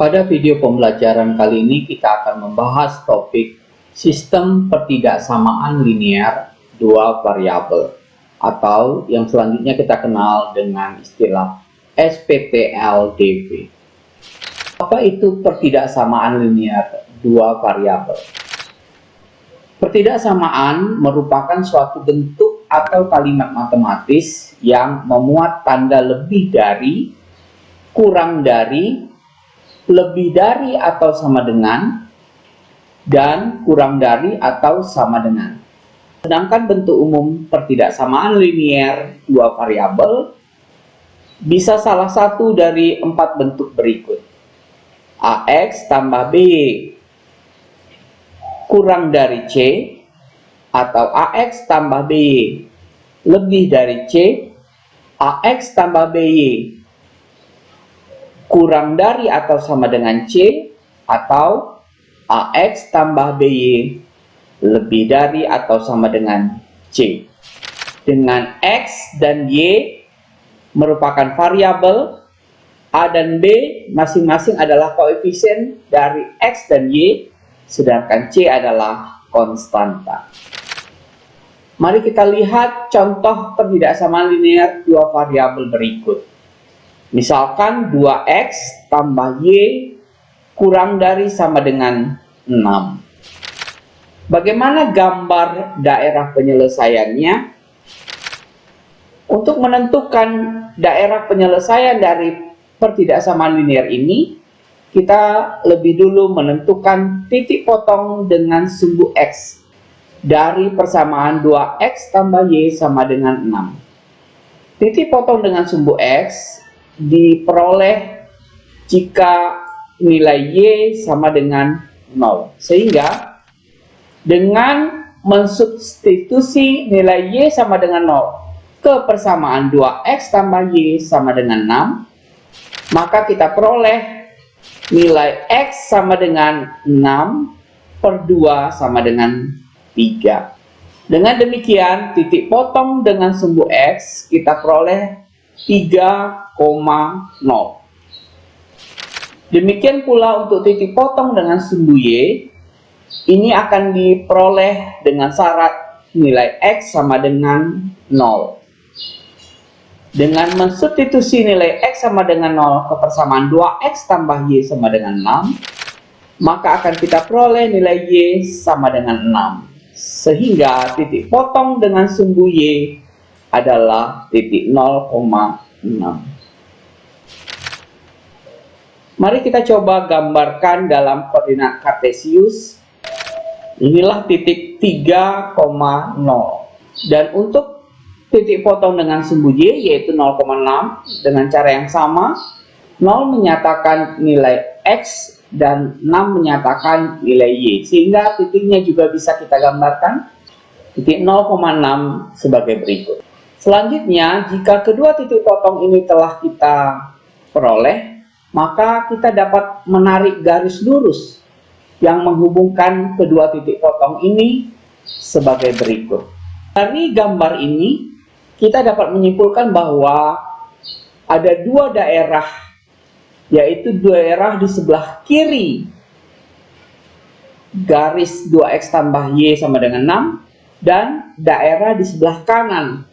Pada video pembelajaran kali ini kita akan membahas topik sistem pertidaksamaan linear dua variabel atau yang selanjutnya kita kenal dengan istilah SPTLDV. Apa itu pertidaksamaan linear dua variabel? Pertidaksamaan merupakan suatu bentuk atau kalimat matematis yang memuat tanda lebih dari, kurang dari, lebih dari atau sama dengan, dan kurang dari atau sama dengan. Sedangkan bentuk umum pertidaksamaan linear dua variabel bisa salah satu dari empat bentuk berikut. AX tambah BY kurang dari C, atau AX tambah BY lebih dari C, AX tambah BY kurang dari atau sama dengan C, atau AX tambah BY lebih dari atau sama dengan C. Dengan X dan Y merupakan variabel, A dan B masing-masing adalah koefisien dari X dan Y, sedangkan C adalah konstanta. Mari kita lihat contoh pertidaksamaan linear dua variabel berikut. Misalkan 2X tambah Y kurang dari sama dengan 6. Bagaimana gambar daerah penyelesaiannya? Untuk menentukan daerah penyelesaian dari pertidaksamaan linear ini, kita lebih dulu menentukan titik potong dengan sumbu X dari persamaan 2X tambah Y sama dengan 6. Titik potong dengan sumbu X diperoleh jika nilai Y sama dengan 0. Sehingga dengan mensubstitusi nilai Y sama dengan 0 ke persamaan 2X tambah Y sama dengan 6, maka kita peroleh nilai X sama dengan 6 per 2 sama dengan 3. Dengan demikian, titik potong dengan sumbu X kita peroleh 3,0. Demikian pula untuk titik potong dengan sumbu Y, ini akan diperoleh dengan syarat nilai X sama dengan 0. Dengan mensubstitusi nilai X sama dengan 0 ke persamaan 2X tambah Y sama dengan 6, maka akan kita peroleh nilai Y sama dengan 6. Sehingga titik potong dengan sumbu Y adalah titik 0,6. Mari kita coba gambarkan dalam koordinat kartesius. Inilah titik 3,0. Dan untuk titik potong dengan sumbu Y yaitu 0,6 dengan cara yang sama, 0 menyatakan nilai X dan 6 menyatakan nilai Y, sehingga titiknya juga bisa kita gambarkan titik 0,6 sebagai berikut. Selanjutnya, jika kedua titik potong ini telah kita peroleh, maka kita dapat menarik garis lurus yang menghubungkan kedua titik potong ini sebagai berikut. Dari gambar ini kita dapat menyimpulkan bahwa ada dua daerah, yaitu daerah di sebelah kiri garis 2X tambah Y sama dengan 6 dan daerah di sebelah kanan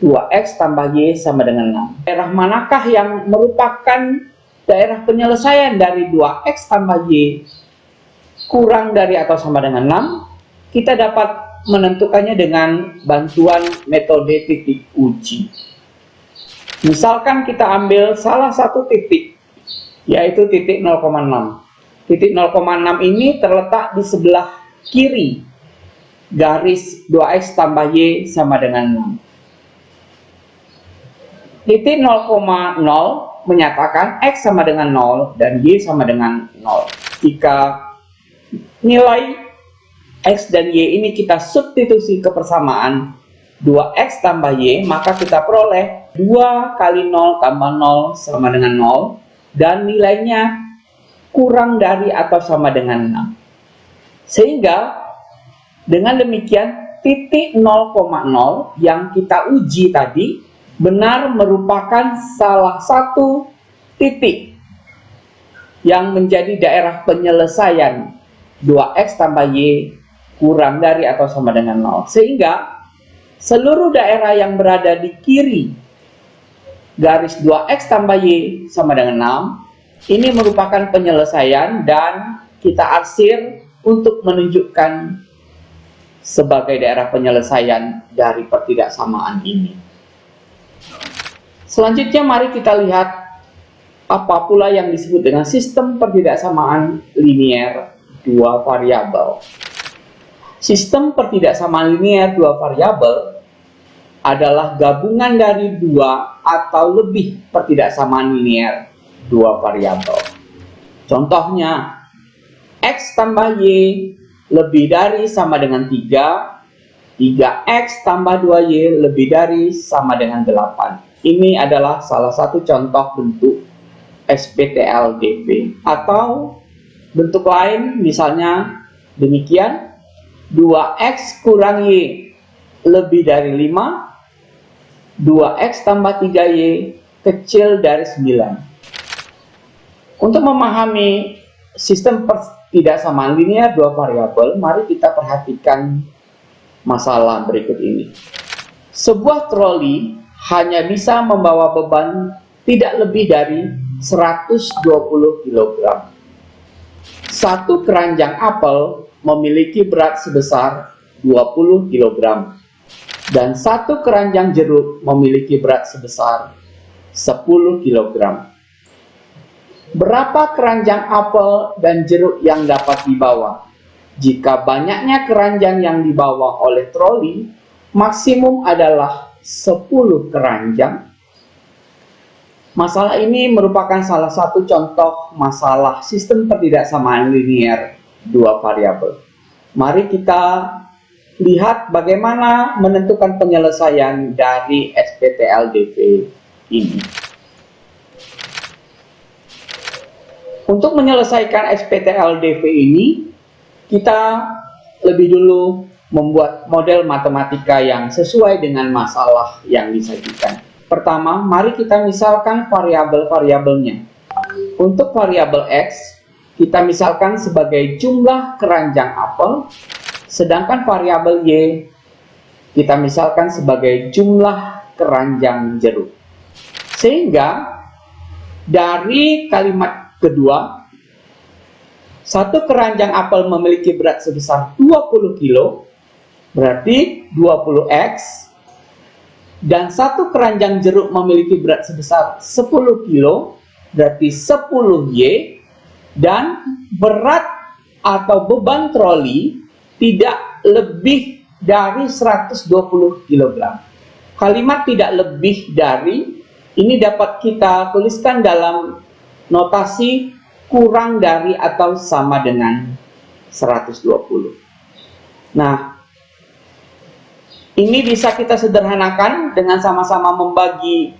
2X tambah Y sama dengan 6. Daerah manakah yang merupakan daerah penyelesaian dari 2X tambah Y kurang dari atau sama dengan 6? Kita dapat menentukannya dengan bantuan metode titik uji. Misalkan kita ambil salah satu titik, yaitu titik 0,6. Titik 0,6 ini terletak di sebelah kiri garis 2X tambah Y sama dengan 6. Titik 0,0 menyatakan X sama dengan 0 dan Y sama dengan 0. Jika nilai X dan Y ini kita substitusi ke persamaan 2X tambah Y, maka kita peroleh 2 kali 0 tambah 0 sama dengan 0 dan nilainya kurang dari atau sama dengan 6. Sehingga dengan demikian titik 0,0 yang kita uji tadi benar merupakan salah satu titik yang menjadi daerah penyelesaian 2x tambah y kurang dari atau sama dengan 0. Sehingga seluruh daerah yang berada di kiri garis 2x tambah y sama dengan 6, ini merupakan penyelesaian dan kita arsir untuk menunjukkan sebagai daerah penyelesaian dari pertidaksamaan ini. Selanjutnya mari kita lihat apa pula yang disebut dengan sistem pertidaksamaan linier dua variabel. Sistem pertidaksamaan linier dua variabel adalah gabungan dari dua atau lebih pertidaksamaan linier dua variabel. Contohnya, x tambah y lebih dari sama dengan 3, 3x tambah 2y lebih dari sama dengan 8. Ini adalah salah satu contoh bentuk SPTLDP. Atau bentuk lain misalnya demikian, 2x kurang y lebih dari 5, 2x tambah 3y kecil dari 9. Untuk memahami sistem pertidaksamaan linier dua variabel, mari kita perhatikan masalah berikut ini. Sebuah troli hanya bisa membawa beban tidak lebih dari 120 kg. Satu keranjang apel memiliki berat sebesar 20 kg. Dan satu keranjang jeruk memiliki berat sebesar 10 kg. Berapa keranjang apel dan jeruk yang dapat dibawa? Jika banyaknya keranjang yang dibawa oleh troli, maksimum adalah 10 keranjang. Masalah ini merupakan salah satu contoh masalah sistem pertidaksamaan linier dua variabel. Mari kita lihat bagaimana menentukan penyelesaian dari SPTLDP ini. Untuk menyelesaikan SPTLDP ini, kita lebih dulu membuat model matematika yang sesuai dengan masalah yang disajikan. Pertama, mari kita misalkan variabel-variabelnya. Untuk variabel x, kita misalkan sebagai jumlah keranjang apel, sedangkan variabel y, kita misalkan sebagai jumlah keranjang jeruk. Sehingga, dari kalimat kedua, satu keranjang apel memiliki berat sebesar 20 kg, berarti 20x, dan satu keranjang jeruk memiliki berat sebesar 10 kg, berarti 10y, dan berat atau beban troli tidak lebih dari 120 kg. Kalimat tidak lebih dari ini dapat kita tuliskan dalam notasi kurang dari atau sama dengan 120. Nah, ini bisa kita sederhanakan dengan sama-sama membagi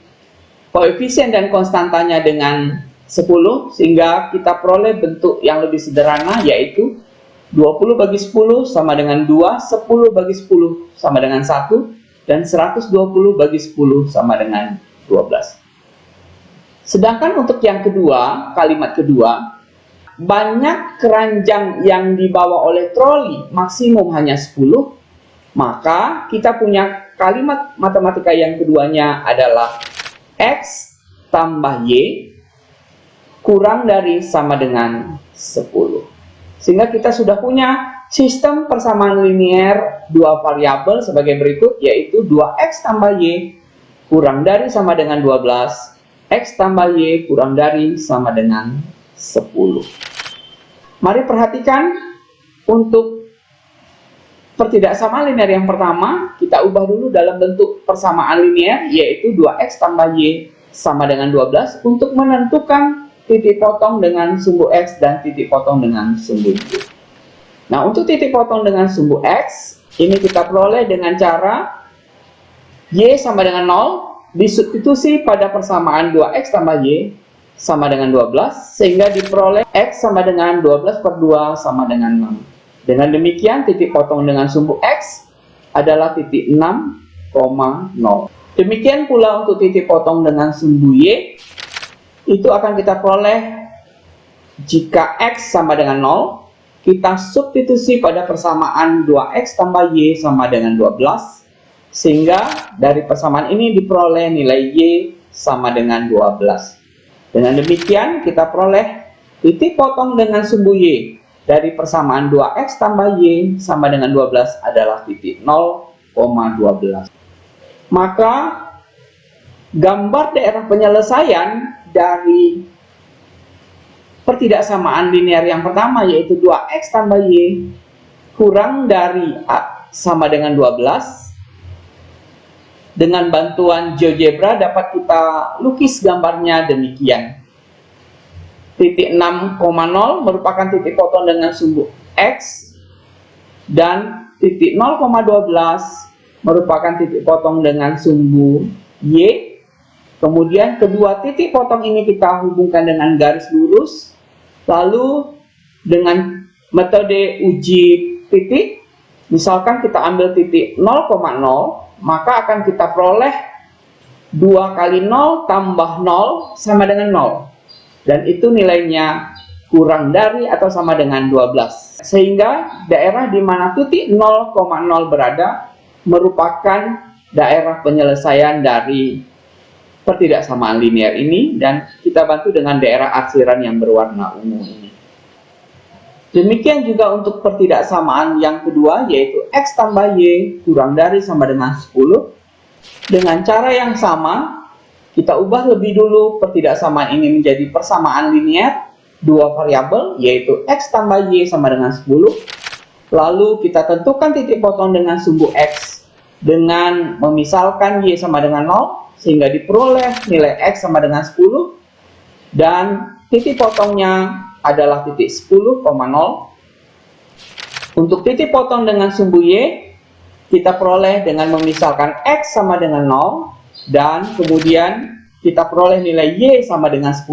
koefisien dan konstantanya dengan 10, sehingga kita peroleh bentuk yang lebih sederhana, yaitu 20 bagi 10 sama dengan 2, 10 bagi 10 sama dengan 1, dan 120 bagi 10 sama dengan 12. Sedangkan untuk yang kedua, kalimat kedua, banyak keranjang yang dibawa oleh troli maksimum hanya 10, maka kita punya kalimat matematika yang keduanya adalah x tambah y kurang dari sama dengan 10. Sehingga kita sudah punya sistem persamaan linier dua variabel sebagai berikut, yaitu 2x tambah y kurang dari sama dengan 12, x tambah y kurang dari sama dengan 10. Mari perhatikan untuk pertidaksamaan linear yang pertama, kita ubah dulu dalam bentuk persamaan linear, yaitu 2x tambah y sama dengan 12 untuk menentukan titik potong dengan sumbu x dan titik potong dengan sumbu y. Nah, untuk titik potong dengan sumbu x, ini kita peroleh dengan cara y sama dengan 0, disubstitusi pada persamaan 2x tambah y sama dengan 12, sehingga diperoleh x sama dengan 12 per 2 sama dengan 6. Dengan demikian, titik potong dengan sumbu x adalah titik 6,0. Demikian pula untuk titik potong dengan sumbu y, itu akan kita peroleh jika X sama dengan 0, kita substitusi pada persamaan 2X tambah Y sama dengan 12, sehingga dari persamaan ini diperoleh nilai Y sama dengan 12. Dengan demikian kita peroleh titik potong dengan sumbu Y dari persamaan 2X tambah Y sama dengan 12 adalah titik 0,12. Maka gambar daerah penyelesaian dari pertidaksamaan linear yang pertama, yaitu 2X tambah Y kurang dari A sama dengan 12. Dengan bantuan GeoGebra dapat kita lukis gambarnya demikian. Titik 6,0 merupakan titik potong dengan sumbu X, dan titik 0,12 merupakan titik potong dengan sumbu Y. Kemudian kedua titik potong ini kita hubungkan dengan garis lurus. Lalu dengan metode uji titik, misalkan kita ambil titik 0,0, maka akan kita peroleh 2 kali 0 tambah 0 sama dengan 0. Dan itu nilainya kurang dari atau sama dengan 12. Sehingga daerah di mana titik 0,0 berada merupakan daerah penyelesaian dari pertidaksamaan linear ini, dan kita bantu dengan daerah arsiran yang berwarna ungu ini. Demikian juga untuk pertidaksamaan yang kedua, yaitu X tambah Y kurang dari sama dengan 10. Dengan cara yang sama, kita ubah lebih dulu pertidaksamaan ini menjadi persamaan linear dua variabel, yaitu X tambah Y sama dengan 10. Lalu kita tentukan titik potong dengan sumbu X dengan memisalkan Y sama dengan 0, sehingga diperoleh nilai X sama dengan 10, dan titik potongnya adalah titik 10,0. Untuk titik potong dengan sumbu Y, kita peroleh dengan memisalkan X sama dengan 0, dan kemudian kita peroleh nilai Y sama dengan 10,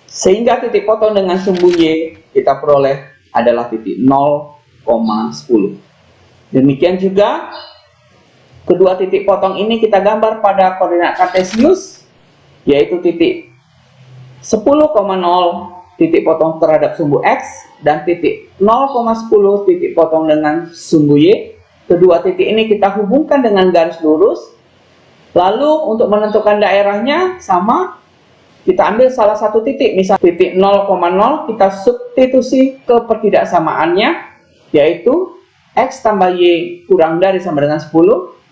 sehingga titik potong dengan sumbu Y kita peroleh adalah titik 0,10. Demikian juga kedua titik potong ini kita gambar pada koordinat kartesius, yaitu titik 10,0 titik potong terhadap sumbu X, dan titik 0,10 titik potong dengan sumbu Y. Kedua titik ini kita hubungkan dengan garis lurus. Lalu untuk menentukan daerahnya sama, kita ambil salah satu titik, misal titik 0,0, kita substitusi ke pertidaksamaannya, yaitu X tambah Y kurang dari sama dengan 10,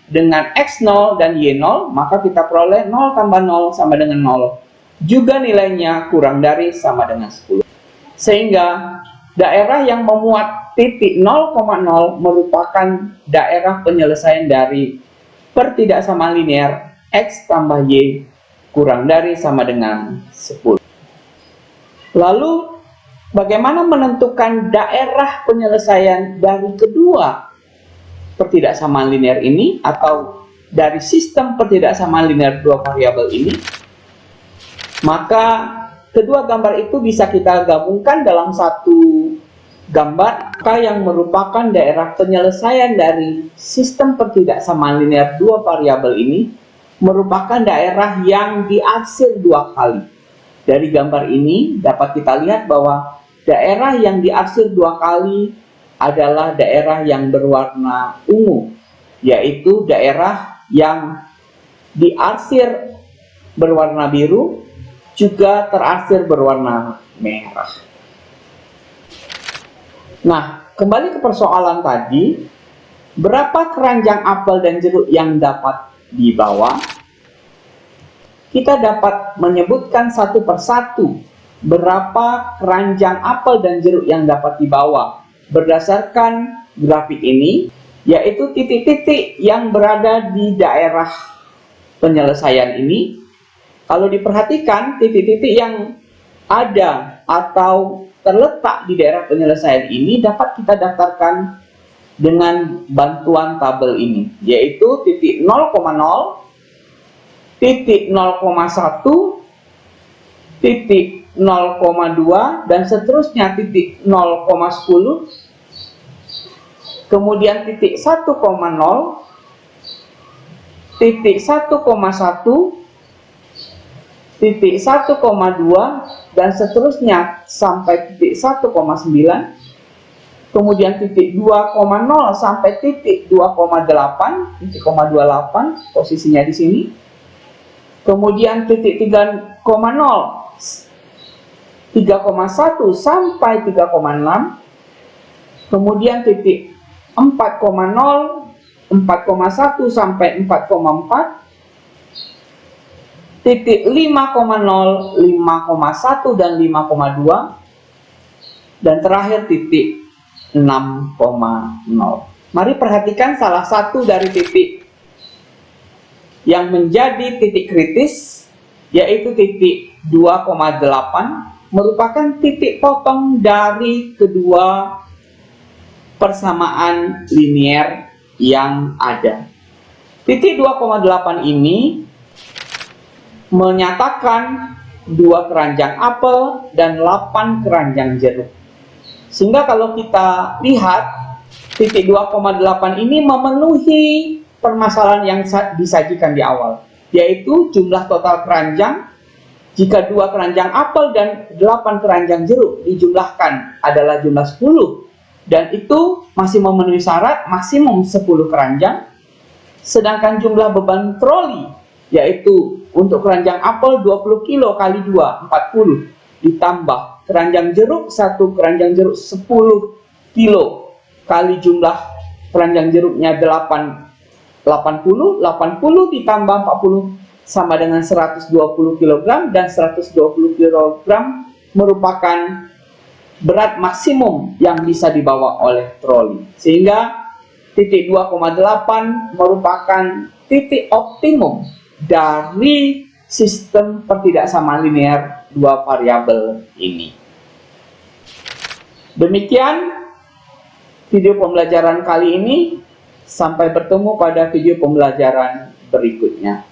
dengan X0 dan Y0, maka kita peroleh 0 tambah 0 sama dengan 0. Juga nilainya kurang dari sama dengan 10. Sehingga daerah yang memuat titik 0,0 merupakan daerah penyelesaian dari pertidaksamaan linear X tambah Y kurang dari sama dengan 10. Lalu, bagaimana menentukan daerah penyelesaian dari kedua pertidaksamaan linear ini, atau dari sistem pertidaksamaan linear dua variabel ini? Maka kedua gambar itu bisa kita gabungkan dalam satu gambar, yang merupakan daerah penyelesaian dari sistem pertidaksamaan linear dua variabel ini merupakan daerah yang diarsir dua kali. Dari gambar ini dapat kita lihat bahwa daerah yang diarsir dua kali adalah daerah yang berwarna ungu, yaitu daerah yang diarsir berwarna biru juga terarsir berwarna merah. Nah, kembali ke persoalan tadi, berapa keranjang apel dan jeruk yang dapat dibawa? Kita dapat menyebutkan satu persatu berapa keranjang apel dan jeruk yang dapat dibawa berdasarkan grafik ini, yaitu titik-titik yang berada di daerah penyelesaian ini. Kalau diperhatikan, titik-titik yang ada atau terletak di daerah penyelesaian ini dapat kita daftarkan dengan bantuan tabel ini, yaitu titik 0,0, titik 0,1, titik 0,2, dan seterusnya titik 0,10, kemudian titik 1,0, titik 1,1, titik 1,2, dan seterusnya sampai titik 1,9, kemudian titik 2,0 sampai titik 2,8, titik 0,28 posisinya di sini, kemudian titik 3,0, 3,1 sampai 3,6, kemudian titik 4,0, 4,1 sampai 4,4, titik 5,0, 5,1 dan 5,2, dan terakhir titik 6,0. Mari perhatikan salah satu dari titik yang menjadi titik kritis, yaitu titik 2,8, merupakan titik potong dari kedua persamaan linier yang ada. Titik 2,8 ini menyatakan 2 keranjang apel dan 8 keranjang jeruk. Sehingga kalau kita lihat, titik 2,8 ini memenuhi permasalahan yang disajikan di awal, yaitu jumlah total keranjang jika 2 keranjang apel dan 8 keranjang jeruk dijumlahkan adalah jumlah 10, dan itu masih memenuhi syarat maksimum 10 keranjang. Sedangkan jumlah beban troli, yaitu untuk keranjang apel 20 kilo kali 2, 40, ditambah keranjang jeruk, 1 keranjang jeruk 10 kilo kali jumlah keranjang jeruknya 80 ditambah 40 sama dengan 120 kg, dan 120 kg merupakan berat maksimum yang bisa dibawa oleh troli. Sehingga titik 2,8 merupakan titik optimum dari sistem pertidaksamaan linear 2 variabel ini. Demikian video pembelajaran kali ini. Sampai bertemu pada video pembelajaran berikutnya.